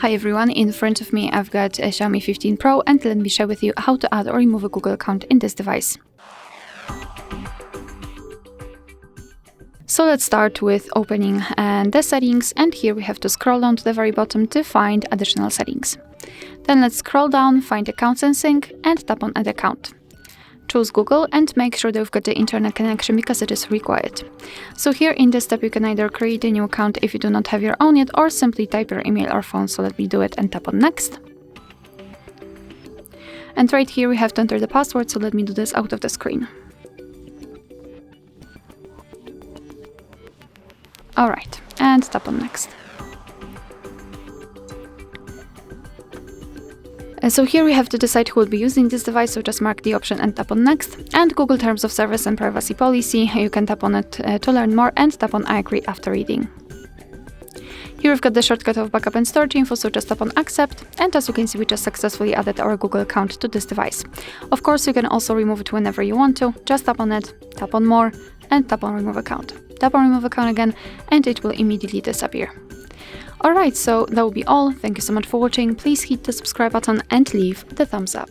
Hi everyone, in front of me I've got a Xiaomi 15 Pro and let me share with you how to add or remove a Google account in this device. So let's start with opening the settings, and here we have to scroll down to the very bottom to find additional settings. Then let's scroll down, find accounts and sync, and tap on add account. Choose Google and make sure that you've got the internet connection because it is required. So here in this step you can either create a new account if you do not have your own yet, or simply type your email or phone. So let me do it and tap on next. And right here we have to enter the password, so let me do this out of the screen. Alright, and tap on next. So here we have to decide who will be using this device, so just mark the option and tap on next. And Google Terms of Service and Privacy Policy, you can tap on it to learn more and tap on I agree after reading. Here we've got the shortcut of backup and storage info, so just tap on accept, and as you can see we just successfully added our Google account to this device. Of course you can also remove it whenever you want to, just tap on it, tap on more, and tap on remove account. Tap on remove account again and it will immediately disappear. Alright, so that will be all. Thank you so much for watching. Please hit the subscribe button and leave the thumbs up.